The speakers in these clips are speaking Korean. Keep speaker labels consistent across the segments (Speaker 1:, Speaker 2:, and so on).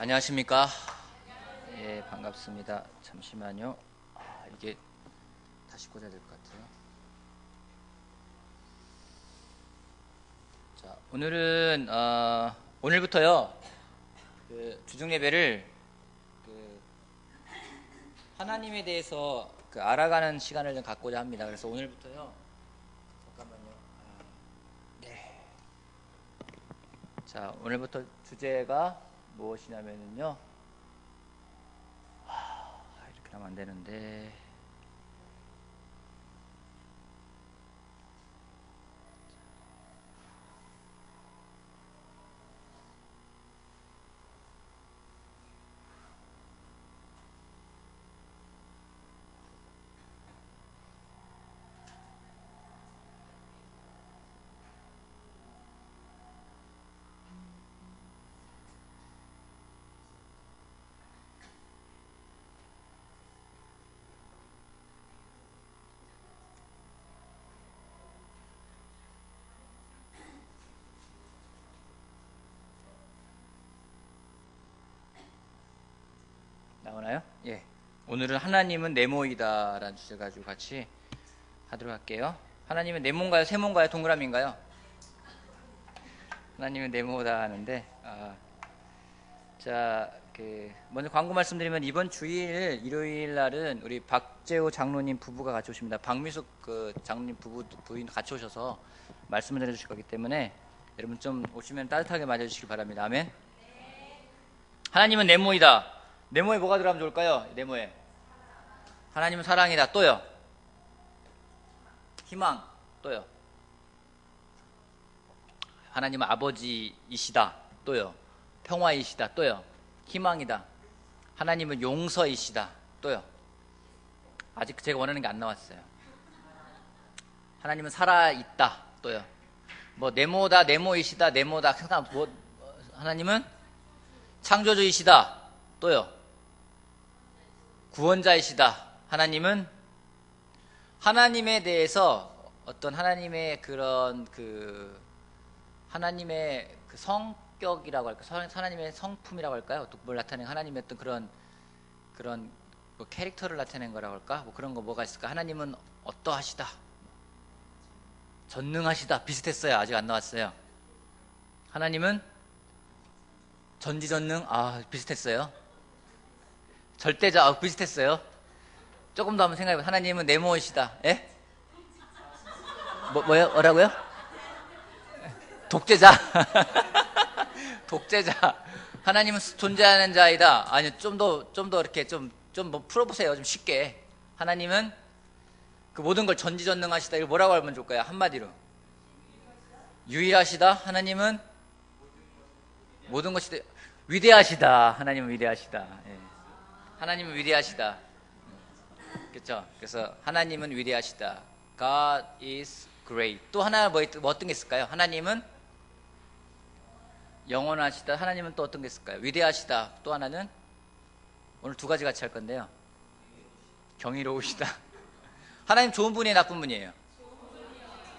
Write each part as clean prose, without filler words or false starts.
Speaker 1: 안녕하십니까? 예, 반갑습니다. 잠시만요. 이게 다시 꽂아야 될 것 같아요. 자, 오늘은 오늘부터요. 주중 예배를 하나님에 대해서 알아가는 시간을 좀 갖고자 합니다. 그래서 오늘부터요. 잠깐만요. 네. 자, 오늘부터 주제가 무엇이냐면요. 이렇게 하면 안 되는데. 나오나요? 예. 오늘은 하나님은 네모이다 라는 주제 가지고 같이 하도록 할게요. 하나님은 네모인가요? 세모인가요? 동그라미인가요? 하나님은 네모다 하는데 자, 먼저 광고 말씀드리면 이번 주일 일요일 날은 우리 박재호 장로님 부부가 같이 오십니다. 박미숙 장로님 부인 같이 오셔서 말씀을 전해주실 거기 때문에 여러분 좀 오시면 따뜻하게 맞아주시기 바랍니다. 아멘. 하나님은 네모이다. 네모에 뭐가 들어가면 좋을까요? 네모에 하나님은 사랑이다. 또요? 희망. 또요? 하나님은 아버지이시다. 또요? 평화이시다. 또요? 희망이다. 하나님은 용서이시다. 또요? 아직 제가 원하는 게 안 나왔어요. 하나님은 살아있다. 또요? 뭐 네모다, 네모이시다, 네모다. 하나님은 창조주이시다. 또요? 구원자이시다. 하나님은 하나님에 대해서 어떤 하나님의 그런 하나님의 성격이라고 할까요? 하나님의 성품이라고 할까요? 뭘 나타내는 하나님의 어떤 그런 뭐 캐릭터를 나타내는 거라고 할까? 뭐 그런 거 뭐가 있을까? 하나님은 어떠하시다. 전능하시다. 비슷했어요. 아직 안 나왔어요. 하나님은 전지전능. 비슷했어요. 절대자. 비슷했어요. 조금 더 한번 생각해봐요. 하나님은 네모이시다. 예? 뭐라고요? 독재자. 독재자. 하나님은 존재하는 자이다. 아니, 좀 더 이렇게 좀 뭐 풀어보세요. 좀 쉽게. 하나님은 그 모든 걸 전지전능하시다. 이거 뭐라고 하면 좋을까요? 한마디로. 유일하시다. 하나님은 모든 것이 위대하시다. 하나님은 위대하시다. 예. 하나님은 위대하시다. 그렇죠? 그래서 하나님은 위대하시다. God is great. 또 하나 뭐 어떤 게 있을까요? 하나님은 영원하시다. 하나님은 또 어떤 게 있을까요? 위대하시다. 또 하나는 오늘 두 가지 같이 할 건데요. 경이로우시다. 하나님 좋은 분이에요, 나쁜 분이에요?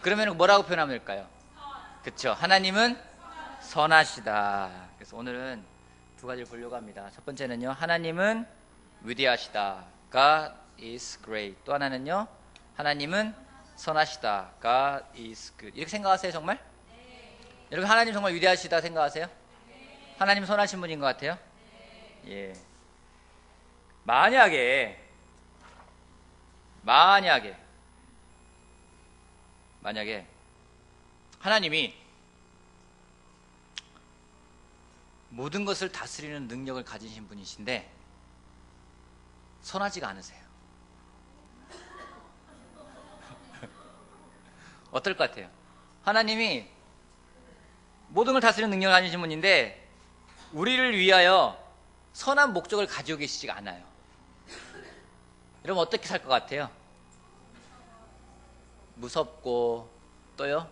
Speaker 1: 그러면 뭐라고 표현하면 될까요? 그렇죠. 하나님은 선하시다. 그래서 오늘은 두 가지를 보려고 합니다. 첫 번째는요, 하나님은 위대하시다. God is great. 또 하나는요, 하나님은 선하시다. God is good. 이렇게 생각하세요, 정말? 네. 여러분, 하나님 정말 위대하시다 생각하세요? 네. 하나님 선하신 분인 것 같아요? 네. 예. 만약에 하나님이 모든 것을 다스리는 능력을 가지신 분이신데 선하지가 않으세요. 어떨 것 같아요? 하나님이 모든 걸 다스리는 능력을 가지신 분인데 우리를 위하여 선한 목적을 가지고 계시지가 않아요. 여러분 어떻게 살 것 같아요? 무섭고 또요?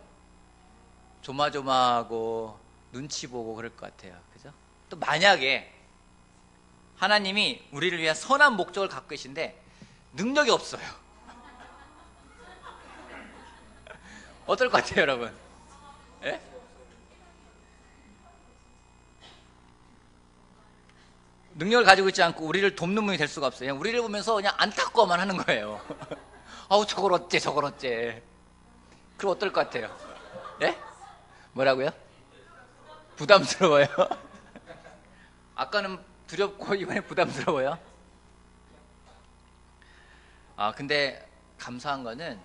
Speaker 1: 조마조마하고 눈치 보고 그럴 것 같아요. 그죠? 또 만약에 하나님이 우리를 위한 선한 목적을 갖고 계신데 능력이 없어요. 어떨 것 같아요, 여러분? 예? 능력을 가지고 있지 않고 우리를 돕는 분이 될 수가 없어요. 그냥 우리를 보면서 그냥 안타까워만 하는 거예요. 아우 저걸 어째 저걸 어째. 그럼 어떨 것 같아요? 예? 뭐라고요? 부담스러워요? 아까는 두렵고 이번에 부담스러워요? 근데 감사한 거는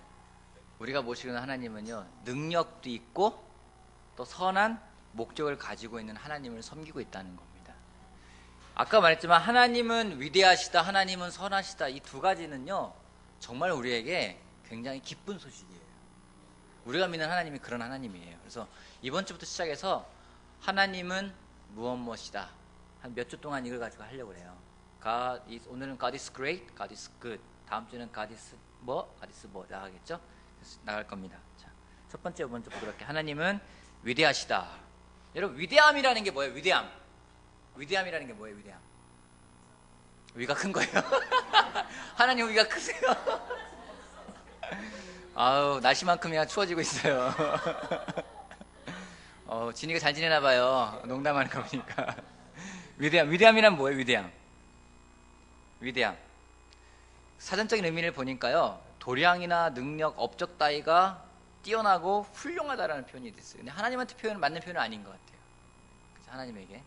Speaker 1: 우리가 모시는 하나님은요, 능력도 있고 또 선한 목적을 가지고 있는 하나님을 섬기고 있다는 겁니다. 아까 말했지만 하나님은 위대하시다, 하나님은 선하시다, 이 두 가지는요 정말 우리에게 굉장히 기쁜 소식이에요. 우리가 믿는 하나님이 그런 하나님이에요. 그래서 이번 주부터 시작해서 하나님은 무엇이다 한 몇 주 동안 이걸 가지고 하려고 해요. 오늘은 God is great, God is good. 다음 주는 God is God is 나가겠죠? 그래서 나갈 겁니다. 자, 첫 번째 먼저 보도록 할게요. 하나님은 위대하시다. 여러분, 위대함이라는 게 뭐예요? 위대함이라는 게 뭐예요? 위대함. 위가 큰 거예요. 하나님 위가 크세요. 아우, 날씨만큼이나 추워지고 있어요. 진이가 잘 지내나 봐요. 농담하는 거 보니까. 위대함이란 뭐예요? 위대함. 사전적인 의미를 보니까요, 도량이나 능력, 업적 따위가 뛰어나고 훌륭하다라는 표현이 됐어요. 근데 하나님한테 맞는 표현은 아닌 것 같아요. 그래서 하나님에게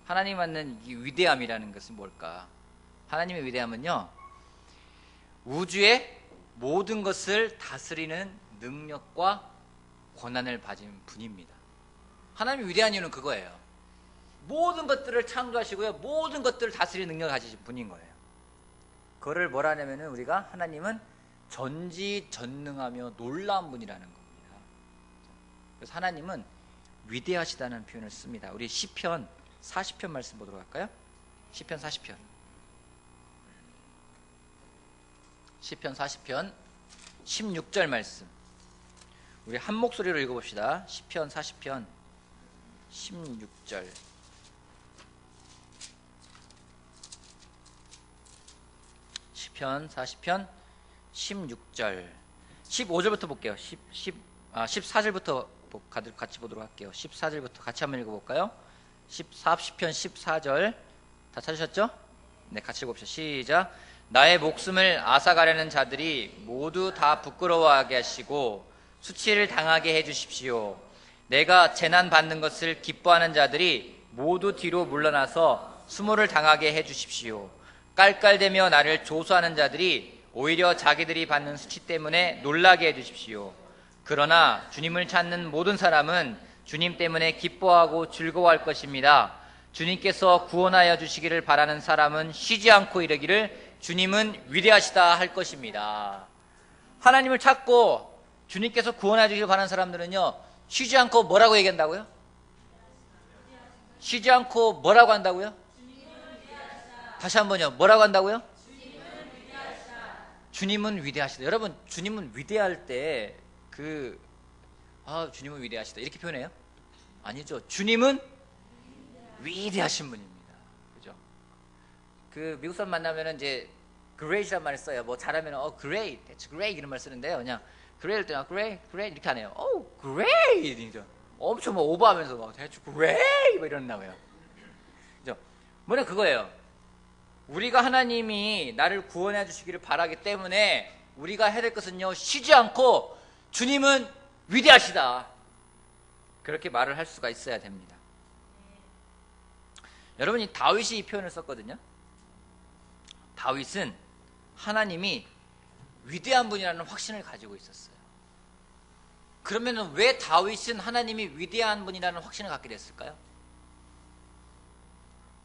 Speaker 1: 하나님 맞는 이 위대함이라는 것은 뭘까? 하나님의 위대함은요, 우주의 모든 것을 다스리는 능력과 권한을 가진 분입니다. 하나님이 위대한 이유는 그거예요. 모든 것들을 창조하시고요, 모든 것들을 다스리는 능력을 가지신 분인 거예요. 그거를 뭐라 하냐면은 우리가 하나님은 전지전능하며 놀라운 분이라는 겁니다. 그래서 하나님은 위대하시다는 표현을 씁니다. 우리 시편 40편 말씀 보도록 할까요? 시편 40편 16절 말씀, 우리 한 목소리로 읽어봅시다. 시편 40편 16절. 시편 40편 16절. 15절부터 볼게요. 14절부터 같이 보도록 할게요. 14절부터 같이 한번 읽어볼까요? 40편 14절 다 찾으셨죠? 네, 같이 읽어봅시다. 시작. 나의 목숨을 앗아가려는 자들이 모두 다 부끄러워하게 하시고 수치를 당하게 해주십시오. 내가 재난 받는 것을 기뻐하는 자들이 모두 뒤로 물러나서 수모를 당하게 해주십시오. 깔깔대며 나를 조소하는 자들이 오히려 자기들이 받는 수치 때문에 놀라게 해주십시오. 그러나 주님을 찾는 모든 사람은 주님 때문에 기뻐하고 즐거워할 것입니다. 주님께서 구원하여 주시기를 바라는 사람은 쉬지 않고 이르기를 주님은 위대하시다 할 것입니다. 하나님을 찾고 주님께서 구원하여 주시기를 바라는 사람들은요, 쉬지 않고 뭐라고 얘기한다고요? 쉬지 않고 뭐라고 한다고요? 다시 한번요. 뭐라고 한다고요? 주님은 위대하시다. 여러분, 주님은 위대할 때 주님은 위대하시다 이렇게 표현해요? 아니죠. 주님은 위대하신 분입니다. 그죠? 미국 사람 만나면은 이제 great이란 말을 써요. 뭐 잘하면 great, that's great 이런 말 쓰는데요. 그냥 great 할 때는 great 이렇게 안 해요. great 엄청 뭐 오버하면서 막 대충 great 뭐 이러나 봐요. 그죠? 뭐냐 그거예요. 우리가 하나님이 나를 구원해 주시기를 바라기 때문에 우리가 해야 될 것은요, 쉬지 않고 주님은 위대하시다 그렇게 말을 할 수가 있어야 됩니다. 여러분이 다윗이 이 표현을 썼거든요. 다윗은 하나님이 위대한 분이라는 확신을 가지고 있었어요. 그러면 왜 다윗은 하나님이 위대한 분이라는 확신을 갖게 됐을까요?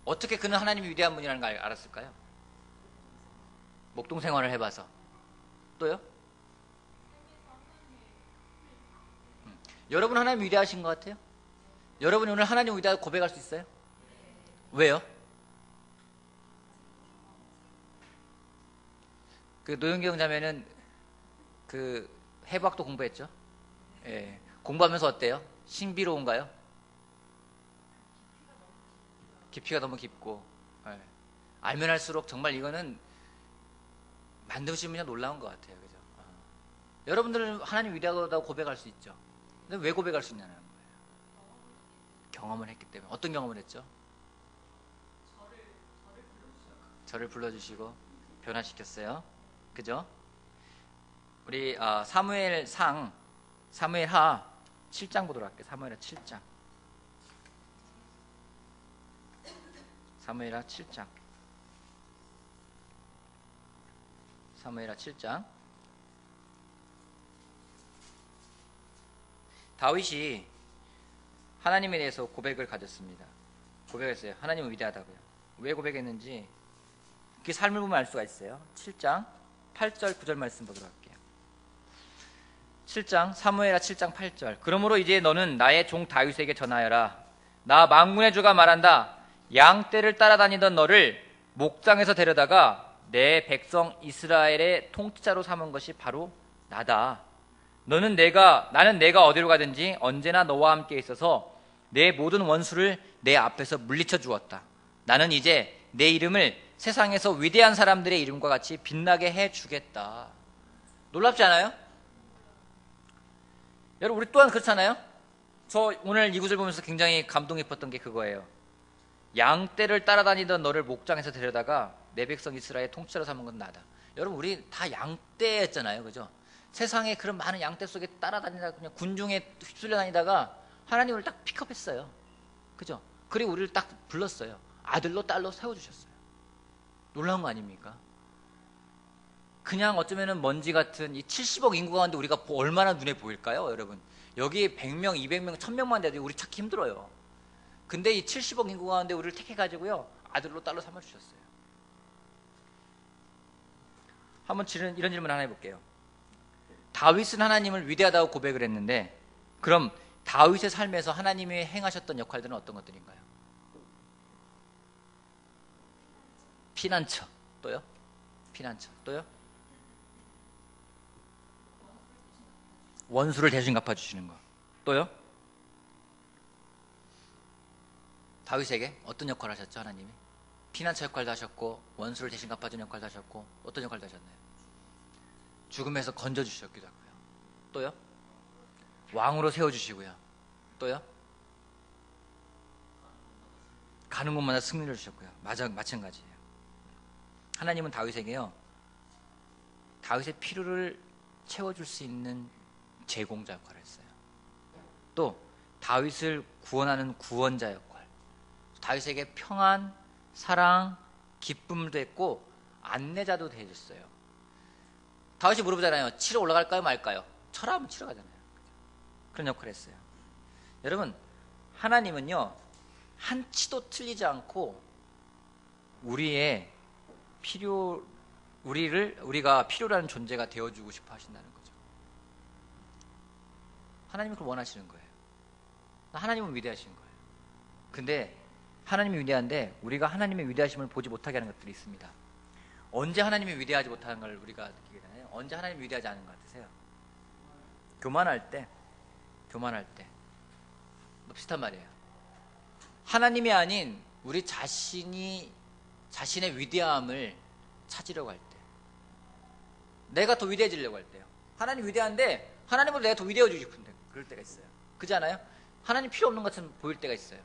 Speaker 1: 어떻게 그는 하나님이 위대한 분이라는 걸 알았을까요? 목동 생활을 해봐서. 또요? 여러분 하나님 위대하신 것 같아요? 여러분이 오늘 하나님 위대하다고 고백할 수 있어요? 왜요? 노영경 자매는 해부학도 공부했죠? 예. 공부하면서 어때요? 신비로운가요? 깊이가 너무 깊고, 예. 알면 할수록 정말 이거는 만드신 분이 놀라운 것 같아요. 그죠? 여러분들은 하나님 위대하다고 고백할 수 있죠. 근데 왜 고백할 수 있냐는 거예요. 경험을 했기 때문에. 어떤 경험을 했죠? 저를 불러주시고 변화시켰어요. 그죠? 우리 사무엘하 7장 보도록 할게요. 사무엘하 7장. 사무엘하 7장. 사무엘하 7장. 다윗이 하나님에 대해서 고백을 가졌습니다. 고백했어요. 하나님은 위대하다고요. 왜 고백했는지 그 삶을 보면 알 수가 있어요. 7장 8절 9절 말씀 보도록 할게요. 7장 사무엘하 7장 8절. 그러므로 이제 너는 나의 종 다윗에게 전하여라. 나 만군의 주가 말한다. 양떼를 따라다니던 너를 목장에서 데려다가 내 백성 이스라엘의 통치자로 삼은 것이 바로 나다. 나는 내가 어디로 가든지 언제나 너와 함께 있어서 내 모든 원수를 내 앞에서 물리쳐 주었다. 나는 이제 내 이름을 세상에서 위대한 사람들의 이름과 같이 빛나게 해주겠다. 놀랍지 않아요? 여러분, 우리 또한 그렇잖아요? 저 오늘 이 구절 보면서 굉장히 감동 깊었던 게 그거예요. 양떼를 따라다니던 너를 목장에서 데려다가 내 백성 이스라엘 통치자로 삼은 건 나다. 여러분, 우리 다 양떼였잖아요. 그죠? 세상에 그런 많은 양떼 속에 따라다니다가 그냥 군중에 휩쓸려 다니다가 하나님을 딱 픽업했어요. 그죠? 그리고 우리를 딱 불렀어요. 아들로 딸로 세워주셨어요. 놀라운 거 아닙니까? 그냥 어쩌면은 먼지 같은 이 70억 인구 가운데 우리가 얼마나 눈에 보일까요, 여러분? 여기 100명, 200명, 1000명만 돼도 우리 찾기 힘들어요. 근데 이 70억 인구 가운데 우리를 택해가지고요, 아들로 딸로 삼아주셨어요. 한번 이런 질문 하나 해볼게요. 다윗은 하나님을 위대하다고 고백을 했는데, 그럼 다윗의 삶에서 하나님이 행하셨던 역할들은 어떤 것들인가요? 피난처. 또요? 피난처. 또요? 원수를 대신 갚아주시는 거. 또요? 다윗에게 어떤 역할을 하셨죠, 하나님이? 피난처 역할도 하셨고, 원수를 대신 갚아주는 역할도 하셨고, 어떤 역할도 하셨나요? 죽음에서 건져주셨기도 하고요. 또요? 왕으로 세워주시고요. 또요? 가는 곳마다 승리를 주셨고요. 마찬가지예요. 하나님은 다윗에게요, 다윗의 필요를 채워줄 수 있는 제공자 역할을 했어요. 또 다윗을 구원하는 구원자 역할, 다윗에게 평안, 사랑, 기쁨도 했고 안내자도 해줬어요. 다윗이 물어보잖아요. 치러 올라갈까요 말까요? 쳐라 하면 치러 가잖아요. 그런 역할을 했어요. 여러분, 하나님은요, 한치도 틀리지 않고 우리가 필요로 하는 존재가 되어주고 싶어 하신다는 거죠. 하나님은 그걸 원하시는 거예요. 하나님은 위대하신 거예요. 근데 하나님이 위대한데 우리가 하나님의 위대하심을 보지 못하게 하는 것들이 있습니다. 언제 하나님이 위대하지 못하는 걸 우리가 느끼게 되나요? 언제 하나님이 위대하지 않은 것 같으세요? 교만할 때 비슷한 말이에요. 하나님이 아닌 우리 자신의 위대함을 찾으려고 할 때, 내가 더 위대해지려고 할 때요. 하나님 위대한데 하나님보다 내가 더 위대해지고 싶은데 그럴 때가 있어요. 그렇지 않아요? 하나님 필요 없는 것처럼 보일 때가 있어요.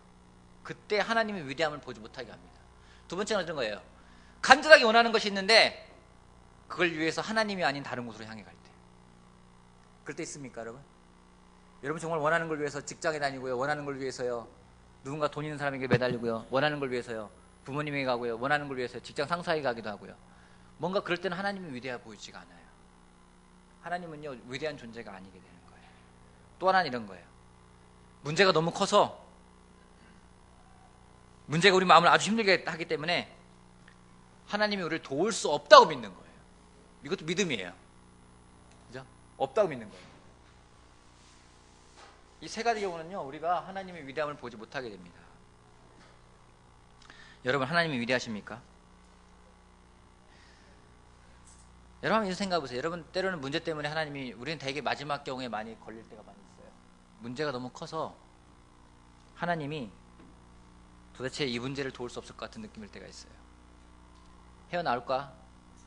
Speaker 1: 그때 하나님의 위대함을 보지 못하게 합니다. 두 번째는 어떤 거예요? 간절하게 원하는 것이 있는데 그걸 위해서 하나님이 아닌 다른 곳으로 향해 갈 때. 그럴 때 있습니까, 여러분? 여러분 정말 원하는 걸 위해서 직장에 다니고요, 원하는 걸 위해서요, 누군가 돈 있는 사람에게 매달리고요, 원하는 걸 위해서요, 부모님에게 가고요, 원하는 걸 위해서 직장 상사에게 가기도 하고요. 뭔가 그럴 때는 하나님이 위대해 보이지가 않아요. 하나님은요, 위대한 존재가 아니게 되는 거예요. 또 하나는 이런 거예요. 문제가 너무 커서, 문제가 우리 마음을 아주 힘들게 하기 때문에 하나님이 우리를 도울 수 없다고 믿는 거예요. 이것도 믿음이에요. 그죠? 없다고 믿는 거예요. 이 세 가지 경우는요, 우리가 하나님의 위대함을 보지 못하게 됩니다. 여러분, 하나님이 위대하십니까? 여러분 한번 이런 생각해 보세요. 여러분, 때로는 문제 때문에 우리는 되게 마지막 경우에 많이 걸릴 때가 많이 있어요. 문제가 너무 커서 하나님이 도대체 이 문제를 도울 수 없을 것 같은 느낌일 때가 있어요. 헤어나올까?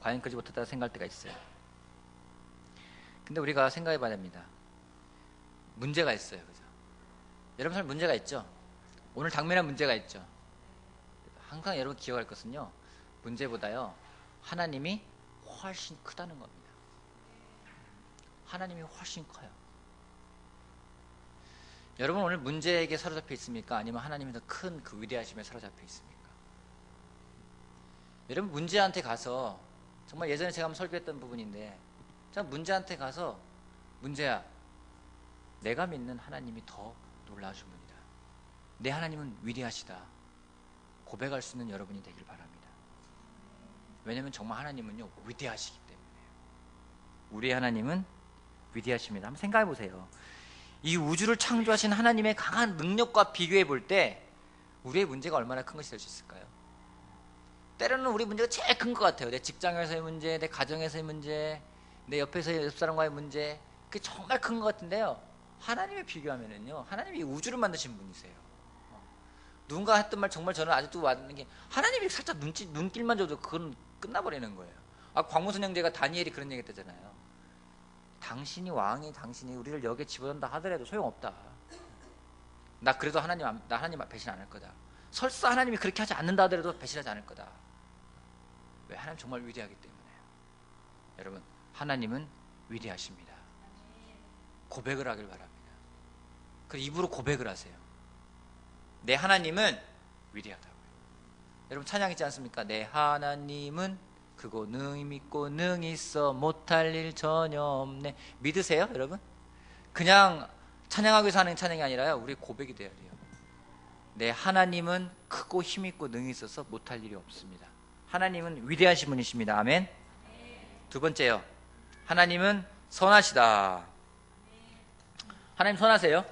Speaker 1: 과연 그러지 못했다고 생각할 때가 있어요. 근데 우리가 생각해 봐야 됩니다. 문제가 있어요. 그죠? 여러분 삶에 문제가 있죠? 오늘 당면한 문제가 있죠? 항상 여러분 기억할 것은요, 문제보다요, 하나님이 훨씬 크다는 겁니다. 하나님이 훨씬 커요. 여러분 오늘 문제에게 사로잡혀 있습니까? 아니면 하나님이 더 큰 그 위대하심에 사로잡혀 있습니까? 여러분 문제한테 가서, 정말 예전에 제가 한번 설교했던 부분인데, 자 문제한테 가서, 문제야, 내가 믿는 하나님이 더 놀라우신 분이다, 내 하나님은 위대하시다, 고백할 수 있는 여러분이 되길 바랍니다. 왜냐하면 정말 하나님은요 위대하시기 때문에요. 우리의 하나님은 위대하십니다. 한번 생각해 보세요. 이 우주를 창조하신 하나님의 강한 능력과 비교해 볼 때 우리의 문제가 얼마나 큰 것이 될 수 있을까요? 때로는 우리 문제가 제일 큰 것 같아요. 내 직장에서의 문제, 내 가정에서의 문제, 내 옆에서의 옆 사람과의 문제, 그게 정말 큰 것 같은데요, 하나님에 비교하면은요, 하나님이 우주를 만드신 분이세요. 누군가 했던 말 정말 저는 아직도 와닿는 게, 하나님이 살짝 눈길만 줘도 그건 끝나버리는 거예요. 광무선 형제가 다니엘이 그런 얘기 했잖아요. 당신이 왕이, 당신이 우리를 여기에 집어넣는다 하더라도 소용없다. 나 그래도 나 하나님 배신 안 할 거다. 설사 하나님이 그렇게 하지 않는다 하더라도 배신하지 않을 거다. 왜? 하나님 정말 위대하기 때문에. 여러분 하나님은 위대하십니다. 고백을 하길 바랍니다. 그 입으로 고백을 하세요. 내 하나님은 위대하다고요. 여러분 찬양 있지 않습니까? 내 하나님은 그거 능히 믿고 능히 있어 못할 일 전혀 없네. 믿으세요 여러분? 그냥 찬양하기 위해서 하는 찬양이 아니라요, 우리 고백이 돼야 돼요. 내 하나님은 크고 힘있고 능히 있어서 못할 일이 없습니다. 하나님은 위대하신 분이십니다. 아멘. 두 번째요, 하나님은 선하시다. 하나님 선하세요?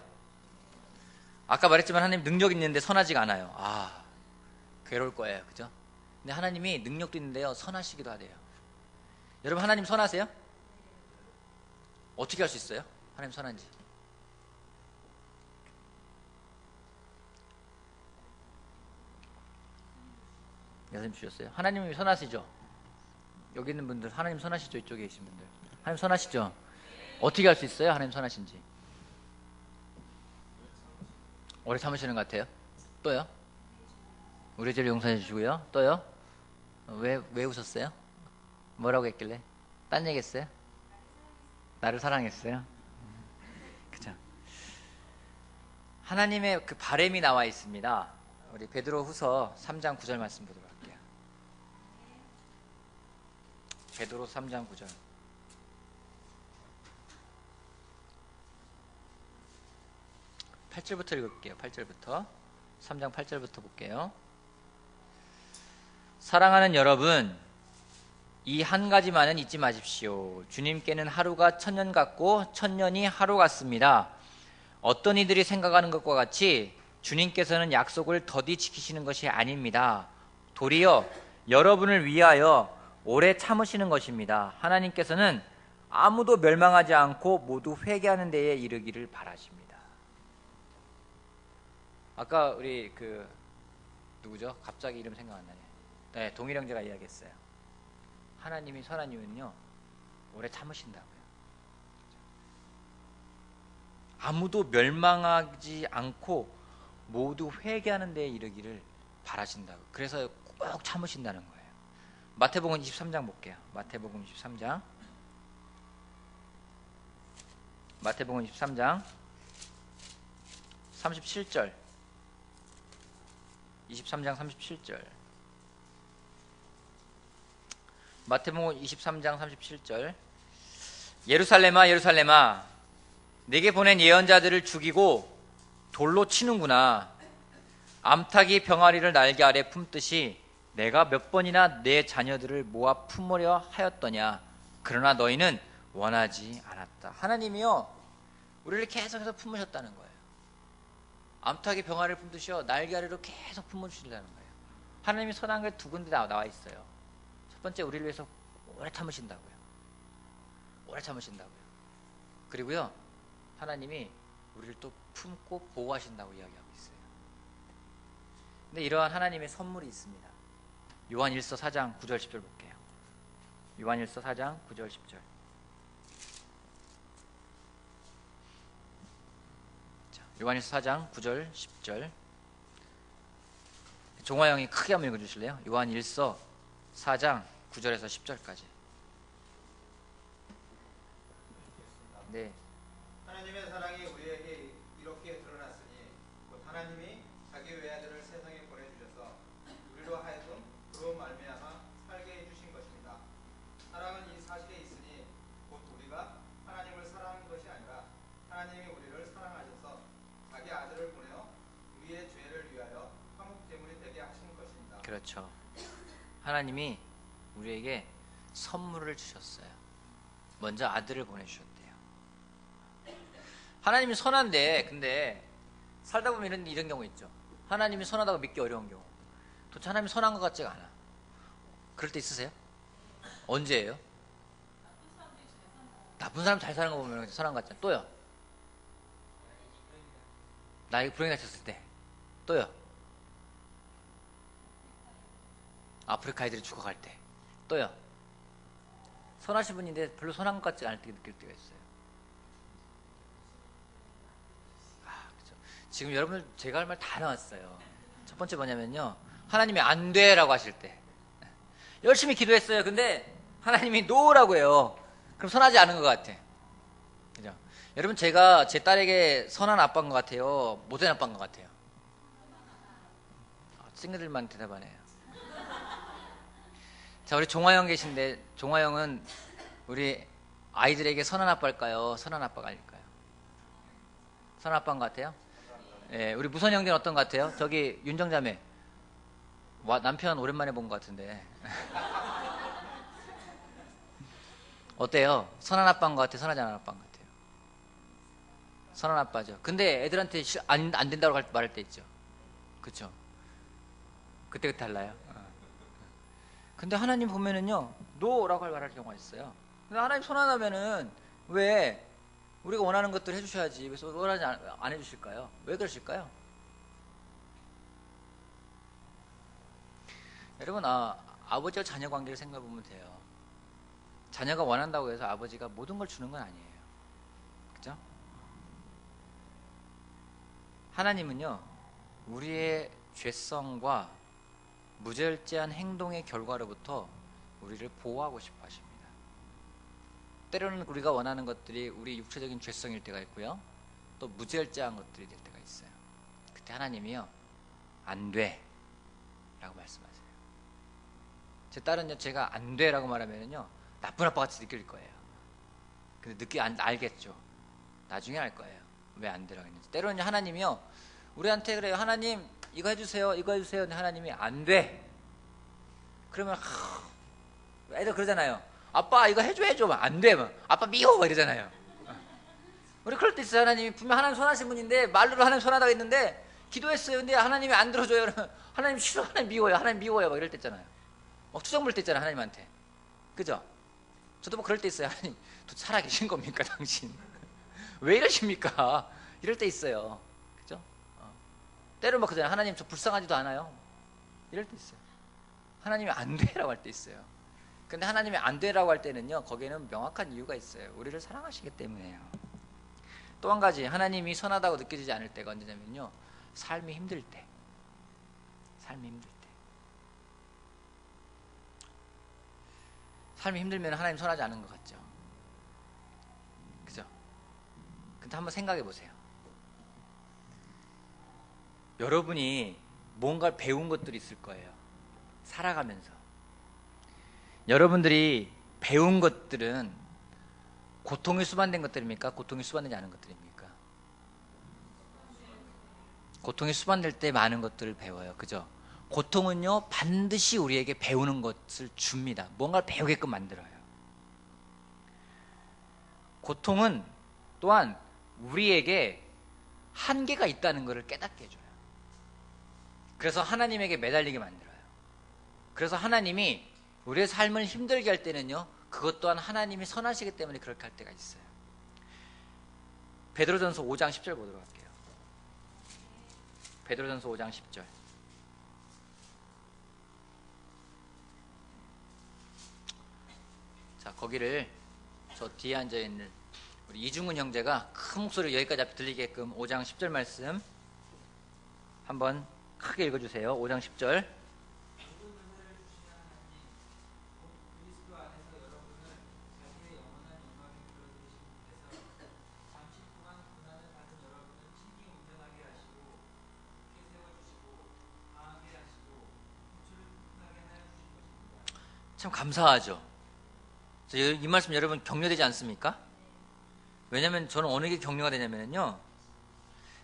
Speaker 1: 아까 말했지만 하나님 능력 있는데 선하지가 않아요. 괴로울 거예요, 그죠? 근데 하나님이 능력도 있는데요, 선하시기도 하대요. 여러분 하나님 선하세요? 어떻게 할 수 있어요? 하나님 선한지. 여선님 주셨어요? 하나님이 선하시죠? 여기 있는 분들 하나님 선하시죠? 이쪽에 계신 분들 하나님 선하시죠? 어떻게 할 수 있어요? 하나님 선하신지. 오래 참으시는 것 같아요. 또요? 우리 죄를 용서해 주시고요. 또요? 왜 웃었어요? 뭐라고 했길래? 딴 얘기 했어요? 나를 사랑했어요? 그죠? 하나님의 그 바램이 나와 있습니다. 우리 베드로 후서 3장 9절 말씀 보도록 할게요. 베드로 3장 9절. 8절부터 읽을게요. 8절부터. 3장 8절부터 볼게요. 사랑하는 여러분, 이 한 가지만은 잊지 마십시오. 주님께는 하루가 천년 같고 천년이 하루 같습니다. 어떤 이들이 생각하는 것과 같이 주님께서는 약속을 더디 지키시는 것이 아닙니다. 도리어 여러분을 위하여 오래 참으시는 것입니다. 하나님께서는 아무도 멸망하지 않고 모두 회개하는 데에 이르기를 바라십니다. 아까 우리 누구죠? 갑자기 이름 생각 안 나네. 네, 동일 형제가 이야기했어요. 하나님이 선한 이유는요, 오래 참으신다고요. 아무도 멸망하지 않고 모두 회개하는 데에 이르기를 바라신다고. 그래서 꼭 참으신다는 거예요. 마태복음 23장 볼게요. 마태복음 23장. 마태복음 23장 37절. 23장 37절. 마태복음 23장 37절. 예루살렘아 예루살렘아, 내게 보낸 예언자들을 죽이고 돌로 치는구나. 암탉이 병아리를 날개 아래 품듯이 내가 몇 번이나 내 자녀들을 모아 품으려 하였더냐. 그러나 너희는 원하지 않았다. 하나님이요, 우리를 계속해서 품으셨다는 거예요. 암탉이 병아리를 품듯이요, 날개 아래로 계속 품으시려는 거예요. 하나님이 선한 게 두 군데 나와 있어요. 첫 번째, 우리를 위해서 오래 참으신다고요. 오래 참으신다고요. 그리고요, 하나님이 우리를 또 품고 보호하신다고 이야기하고 있어요. 근데 이러한 하나님의 선물이 있습니다. 요한일서 4장 9절 10절 볼게요. 요한일서 4장 9절 10절. 요한일서 4장 9절 10절. 종화 형이 크게 한번 읽어주실래요? 요한일서 4장 9절에서 10절까지. 네.
Speaker 2: 하나님의 사랑이 우리에게 이렇게 드러났으니 곧 하나님이 자기 외아들을 세상에 보내주셔서 우리로 하여금 그로 말미암아 살게 해주신 것입니다. 사랑은 이 사실에 있으니 곧 우리가 하나님을 사랑한 것이 아니라 하나님이 우리를 사랑하셔서 자기 아들을 보내어 우리의 죄를 위하여 화목 제물이 되게 하신 것입니다.
Speaker 1: 그렇죠. 하나님이 우리에게 선물을 주셨어요. 먼저 아들을 보내주셨대요. 하나님이 선한데, 근데 살다 보면 이런 경우 있죠. 하나님이 선하다고 믿기 어려운 경우. 도대체 하나님이 선한 것 같지가 않아. 그럴 때 있으세요? 언제예요? 나쁜 사람 잘 사는 거 보면 선한 것 같잖아. 또요? 나에게 불행이 닥쳤을 때. 또요? 아프리카 아이들이 죽어갈 때. 또요? 선하신 분인데 별로 선한 것 같지 않을 때 느낄 때가 있어요. 그렇죠. 지금 여러분들 제가 할 말 다 나왔어요. 첫 번째 뭐냐면요, 하나님이 안 돼라고 하실 때 열심히 기도했어요. 근데 하나님이 노라고 해요. 그럼 선하지 않은 것 같아. 그죠? 여러분, 제가 제 딸에게 선한 아빠인 것 같아요, 못된 아빠인 것 같아요? 싱글들만 대답하네요. 자, 우리 종화형 계신데, 종화형은 우리 아이들에게 선한 아빠일까요, 선한 아빠가 아닐까요? 선한 아빠인 것 같아요? 예, 우리 무선 형제는 어떤 것 같아요? 저기 윤정자매, 와, 남편 오랜만에 본 것 같은데 어때요? 선한 아빠인 것 같아요, 선하지 않은 아빠인 것 같아요? 선한 아빠죠. 근데 애들한테 안 된다고 말할 때 있죠. 그쵸? 그때 달라요. 근데 하나님 보면은요, 노라고 말할 경우가 있어요. 근데 하나님 선하다면은 왜 우리가 원하는 것들 해주셔야지, 왜 원하지 안 해주실까요? 왜 그러실까요? 여러분, 아버지와 자녀 관계를 생각해 보면 돼요. 자녀가 원한다고 해서 아버지가 모든 걸 주는 건 아니에요. 그죠? 하나님은요, 우리의 죄성과 무절제한 행동의 결과로부터 우리를 보호하고 싶어 하십니다. 때로는 우리가 원하는 것들이 우리 육체적인 죄성일 때가 있고요, 또 무절제한 것들이 될 때가 있어요. 그때 하나님이요, 안 돼 라고 말씀하세요. 제 딸은요, 제가 안 돼 라고 말하면요, 나쁜 아빠 같이 느낄 거예요. 근데 알겠죠. 나중에 알 거예요, 왜 안 되라고 했는지. 때로는 하나님이요, 우리한테 그래요. 하나님 이거 해주세요, 이거 해주세요. 근데 하나님이 안 돼. 그러면 애들 그러잖아요. 아빠 이거 해줘. 안 돼. 아빠 미워 이러잖아요. 우리 그럴 때 있어요. 하나님이 분명 하나님 선하신 분인데, 말로는 하나님 선하다고 했는데 기도했어요. 근데 하나님이 안 들어줘요. 그러면 하나님 싫어, 하나님 미워요, 하나님 미워요, 막 이럴 때 있잖아요. 막 투정 부릴 때 있잖아요, 하나님한테. 그죠? 저도 뭐 그럴 때 있어요. 하나님 또 살아계신 겁니까 당신? 왜 이러십니까? 이럴 때 있어요. 그죠? 때로는 막 그러잖아요. 하나님 저 불쌍하지도 않아요, 이럴 때 있어요. 하나님이 안 돼라고 할 때 있어요. 근데 하나님이 안 돼라고 할 때는요, 거기에는 명확한 이유가 있어요. 우리를 사랑하시기 때문에요. 또 한 가지, 하나님이 선하다고 느껴지지 않을 때가 언제냐면요, 삶이 힘들 때. 삶이 힘들면 하나님 선하지 않은 것 같죠? 그죠? 근데 한번 생각해 보세요. 여러분이 뭔가를 배운 것들이 있을 거예요, 살아가면서. 여러분들이 배운 것들은 고통이 수반된 것들입니까? 고통이 수반되지 않은 것들입니까? 고통이 수반될 때 많은 것들을 배워요. 그죠? 고통은요, 반드시 우리에게 배우는 것을 줍니다. 뭔가를 배우게끔 만들어요. 고통은 또한 우리에게 한계가 있다는 것을 깨닫게 해줘요. 그래서 하나님에게 매달리게 만들어요. 그래서 하나님이 우리의 삶을 힘들게 할 때는요, 그것 또한 하나님이 선하시기 때문에 그렇게 할 때가 있어요. 베드로전서 5장 10절 보도록 할게요. 베드로전서 5장 10절. 자, 거기를 저 뒤에 앉아있는 우리 이중근 형제가 큰 목소리로 여기까지 들리게끔 5장 10절 말씀 한번 크게 읽어주세요. 5장 10절. 참 감사하죠. 이 말씀 여러분 격려되지 않습니까? 왜냐하면 저는 어느 게 격려가 되냐면요,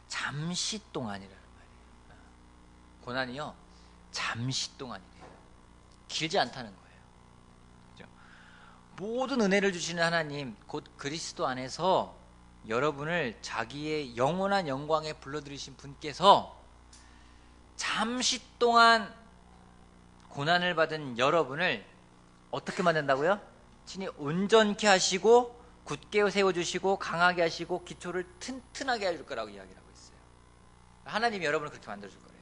Speaker 1: 잠시 동안이라는 말이에요. 고난이요, 잠시 동안이래요. 길지 않다는 거예요. 그죠? 모든 은혜를 주시는 하나님, 곧 그리스도 안에서 여러분을 자기의 영원한 영광에 불러들이신 분께서 잠시 동안 고난을 받은 여러분을 어떻게 만든다고요? 친히 온전케 하시고 굳게 세워주시고 강하게 하시고 기초를 튼튼하게 해줄 거라고 이야기를 하고 있어요. 하나님이 여러분을 그렇게 만들어줄 거예요.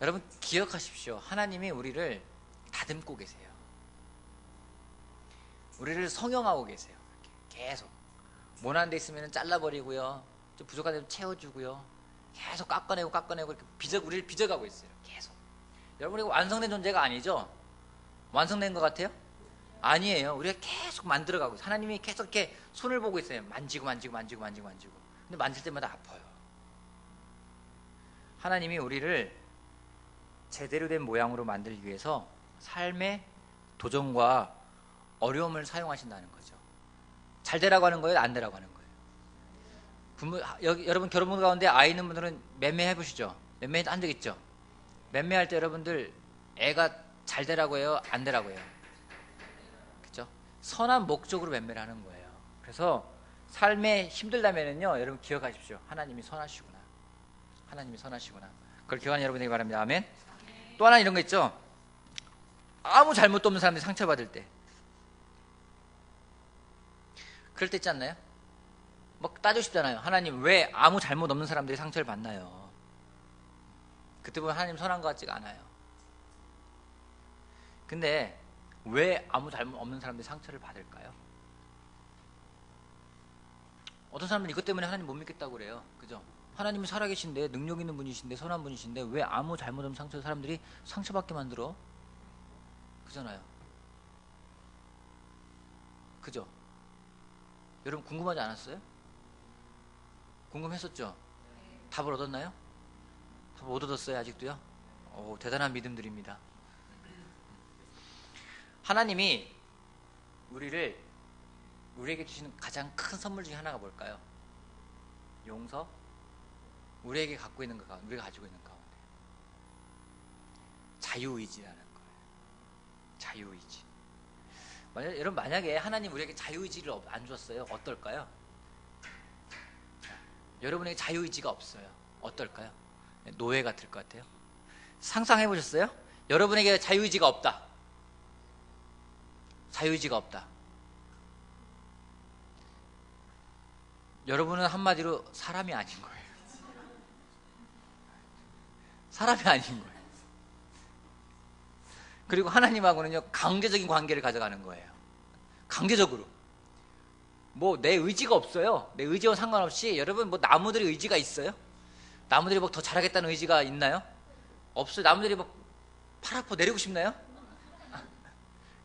Speaker 1: 여러분 기억하십시오. 하나님이 우리를 다듬고 계세요. 우리를 성형하고 계세요. 계속 모난 데 있으면 잘라버리고요, 좀 부족한 데 좀 채워주고요, 계속 깎아내고 이렇게 우리를 빚어가고 있어요. 계속. 여러분, 이거 완성된 존재가 아니죠? 완성된 것 같아요? 아니에요. 우리가 계속 만들어가고 있어요. 하나님이 계속 이렇게 손을 보고 있어요. 만지고. 근데 만질 때마다 아파요. 하나님이 우리를 제대로 된 모양으로 만들기 위해서 삶의 도전과 어려움을 사용하신다는 거죠. 잘 되라고 하는 거예요? 안 되라고 하는 거예요? 여러분 결혼부 가운데 아이 있는 분들은 맴매해 보시죠. 맴매 한 적 있죠? 맴매할 때 여러분들 애가 잘 되라고 해요? 안 되라고 해요? 그죠? 선한 목적으로 맴매를 하는 거예요. 그래서 삶에 힘들다면은요, 여러분 기억하십시오. 하나님이 선하시구나. 하나님이 선하시구나. 그걸 기억하는 여러분에게 바랍니다. 아멘. 또 하나 이런 거 있죠? 아무 잘못도 없는 사람들이 상처받을 때, 그럴 때 있지 않나요? 막 따지고 싶잖아요. 하나님 왜 아무 잘못 없는 사람들이 상처를 받나요? 그때 보면 하나님 선한 것 같지가 않아요. 근데 왜 아무 잘못 없는 사람들이 상처를 받을까요? 어떤 사람들은 이것 때문에 하나님 못 믿겠다고 그래요. 그죠? 하나님이 살아계신데, 능력 있는 분이신데, 선한 분이신데 왜 아무 잘못 없는 사람들이 상처받게 만들어? 그잖아요. 그죠? 여러분 궁금하지 않았어요? 궁금했었죠? 답을 얻었나요? 답을 못 얻었어요? 아직도요? 오, 대단한 믿음들입니다. 하나님이 우리에게 주시는 가장 큰 선물 중에 하나가 뭘까요? 용서? 우리에게 갖고 있는 것 가운데, 우리가 가지고 있는 가운데 자유의지라는 거예요. 자유의지. 여러분 만약에 하나님 우리에게 자유의지를 안 줬어요, 어떨까요? 여러분에게 자유의지가 없어요, 어떨까요? 노예 같을 것 같아요. 상상해 보셨어요? 여러분에게 자유의지가 없다. 자유의지가 없다. 여러분은 한마디로 사람이 아닌 거예요. 사람이 아닌 거예요. 그리고 하나님하고는요, 강제적인 관계를 가져가는 거예요. 강제적으로. 뭐 내 의지가 없어요. 내 의지와 상관없이. 여러분 뭐 나무들이 의지가 있어요? 나무들이 뭐 더 잘하겠다는 의지가 있나요? 없어요. 나무들이 뭐 팔 아파 내리고 싶나요?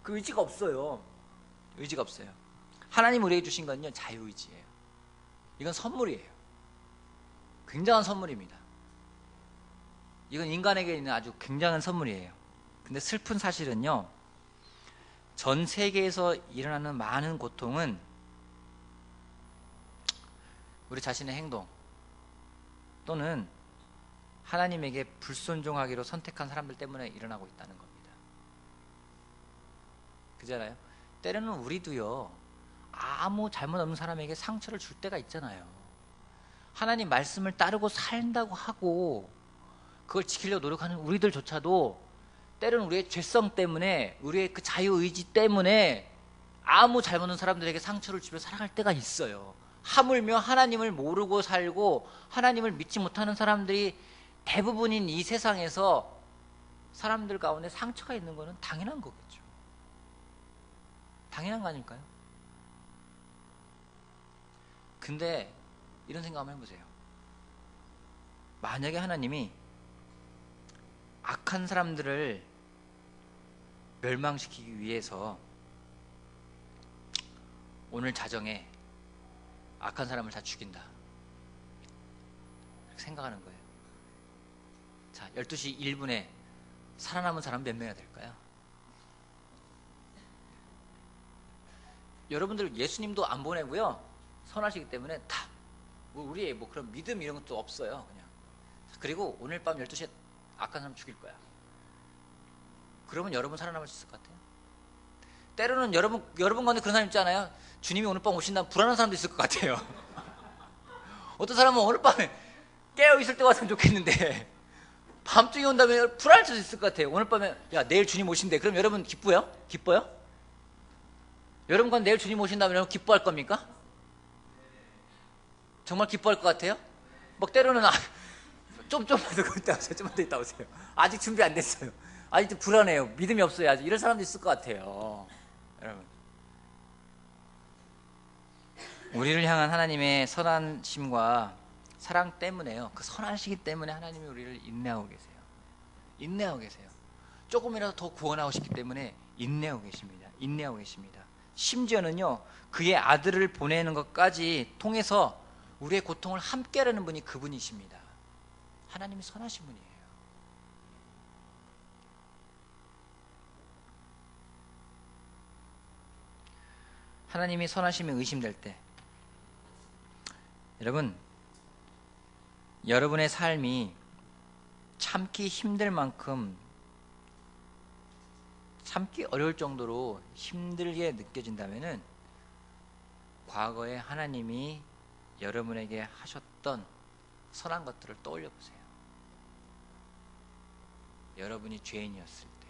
Speaker 1: 그 의지가 없어요. 의지가 없어요. 하나님 우리에게 주신 건요, 자유의지예요. 이건 선물이에요. 굉장한 선물입니다. 이건 인간에게 있는 아주 굉장한 선물이에요. 근데 슬픈 사실은요, 전 세계에서 일어나는 많은 고통은 우리 자신의 행동 또는 하나님에게 불순종하기로 선택한 사람들 때문에 일어나고 있다는 겁니다. 그잖아요? 때로는 우리도요, 아무 잘못 없는 사람에게 상처를 줄 때가 있잖아요. 하나님 말씀을 따르고 산다고 하고 그걸 지키려고 노력하는 우리들조차도 때로는 우리의 죄성 때문에, 우리의 그 자유의지 때문에 아무 잘못 없는 사람들에게 상처를 주며 살아갈 때가 있어요. 하물며 하나님을 모르고 살고 하나님을 믿지 못하는 사람들이 대부분인 이 세상에서 사람들 가운데 상처가 있는 것은 당연한 거겠죠. 당연한 거 아닐까요? 근데 이런 생각 한번 해보세요. 만약에 하나님이 악한 사람들을 멸망시키기 위해서 오늘 자정에 악한 사람을 다 죽인다, 이렇게 생각하는 거예요. 자, 12시 1분에 살아남은 사람 몇 명이나 될까요? 여러분들 예수님도 안 보내고요. 선하시기 때문에 다 우리의 뭐 그런 믿음 이런 것도 없어요. 그냥. 그리고 오늘 밤 12시에 악한 사람 죽일 거야. 그러면 여러분 살아남을 수 있을 것 같아요. 때로는 여러분 가운데 그런 사람 있잖아요. 주님이 오늘 밤 오신다면 불안한 사람도 있을 것 같아요. 어떤 사람은 오늘 밤에 깨어 있을 때 왔으면 좋겠는데 밤중에 온다면 불안할 수도 있을 것 같아요. 오늘 밤에 야 내일 주님 오신대. 그럼 여러분 기뻐요? 여러분과 내일 주님 오신다면 여러분 기뻐할 겁니까? 정말 기뻐할 것 같아요? 막 때로는 좀만 더 있다 오세요. 아직 준비 안 됐어요. 아직도 불안해요. 믿음이 없어요. 아직 이런 사람도 있을 것 같아요. 여러분, 우리를 향한 하나님의 선하심과 사랑 때문에요. 그 선하시기 때문에 하나님이 우리를 인내하고 계세요. 조금이라도 더 구원하고 싶기 때문에 인내하고 계십니다. 심지어는요, 그의 아들을 보내는 것까지 통해서 우리의 고통을 함께 하려는 분이 그분이십니다. 하나님이 선하신 분이에요. 하나님이 선하심이 의심될 때, 여러분, 여러분의 삶이 참기 힘들 만큼, 참기 어려울 정도로 힘들게 느껴진다면은 과거에 하나님이 여러분에게 하셨던 선한 것들을 떠올려 보세요. 여러분이 죄인이었을 때,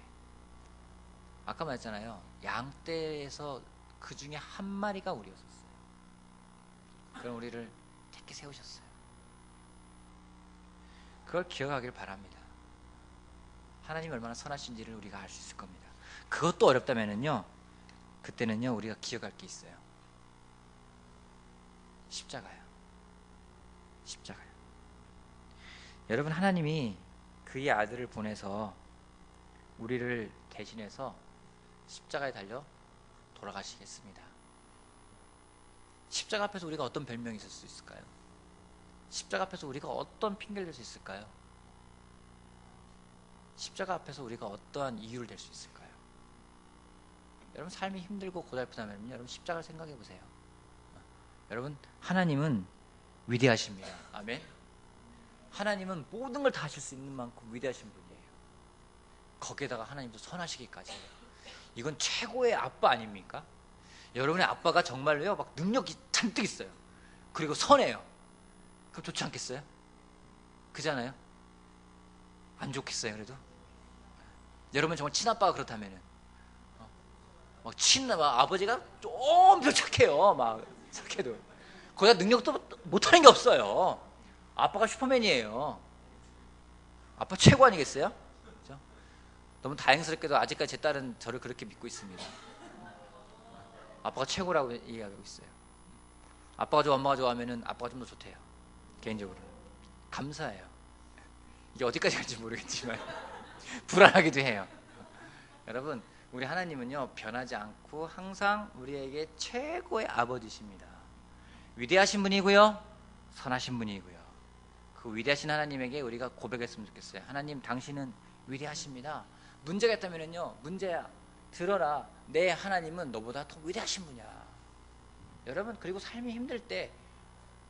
Speaker 1: 아까 말했잖아요. 양떼에서 그 중에 한 마리가 우리였었어요. 그럼 우리를 택해 세우셨어요. 그걸 기억하길 바랍니다. 하나님이 얼마나 선하신지를 우리가 알 수 있을 겁니다. 그것도 어렵다면은요, 그때는요 우리가 기억할 게 있어요. 십자가요. 여러분, 하나님이 그의 아들을 보내서 우리를 대신해서 십자가에 달려 돌아가시겠습니다. 십자가 앞에서 우리가 어떤 별명이 있을 수 있을까요? 십자가 앞에서 우리가 어떤 핑계를 댈 수 있을까요? 십자가 앞에서 우리가 어떠한 이유를 댈 수 있을까요? 여러분, 삶이 힘들고 고달프다면 여러분 십자가를 생각해 보세요. 여러분, 하나님은 위대하십니다. 아멘. 하나님은 모든 걸 다 하실 수 있는 만큼 위대하신 분이에요. 거기에다가 하나님도 선하시기까지. 이건 최고의 아빠 아닙니까? 여러분의 아빠가 정말로요 막 능력이 잔뜩 있어요. 그리고 선해요. 그럼 좋지 않겠어요? 그잖아요. 안 좋겠어요. 그래도 여러분 정말 친아빠가 그렇다면은 막 아버지가 좀 착해요. 막 착해도 거기다 능력도 못하는 게 없어요. 아빠가 슈퍼맨이에요. 아빠 최고 아니겠어요? 그렇죠? 너무 다행스럽게도 아직까지 제 딸은 저를 그렇게 믿고 있습니다. 아빠가 최고라고 이야기하고 있어요. 아빠가 좋아 엄마가 좋아하면은 아빠가 좀 더 좋대요. 개인적으로 감사해요. 이게 어디까지 갈지 모르겠지만 불안하기도 해요. 여러분, 우리 하나님은요 변하지 않고 항상 우리에게 최고의 아버지십니다. 위대하신 분이고요, 선하신 분이고요. 그 위대하신 하나님에게 우리가 고백했으면 좋겠어요. 하나님, 당신은 위대하십니다. 문제가 있다면요, 문제야, 들어라. 내 하나님은 너보다 더 위대하신 분이야. 여러분, 그리고 삶이 힘들 때,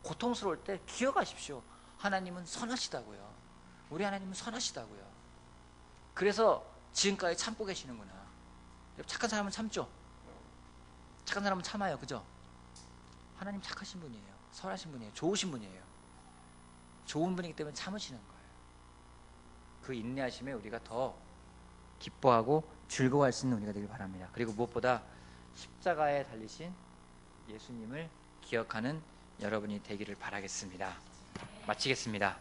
Speaker 1: 고통스러울 때 기억하십시오. 하나님은 선하시다고요. 우리 하나님은 선하시다고요. 그래서 지금까지 참고 계시는구나. 착한 사람은 참죠. 착한 사람은 참아요. 그죠? 하나님 착하신 분이에요. 선하신 분이에요. 좋으신 분이에요. 좋은 분이기 때문에 참으시는 거예요. 그 인내하심에 우리가 더 기뻐하고 즐거워할 수 있는 우리가 되길 바랍니다. 그리고 무엇보다 십자가에 달리신 예수님을 기억하는 여러분이 되기를 바라겠습니다. 마치겠습니다.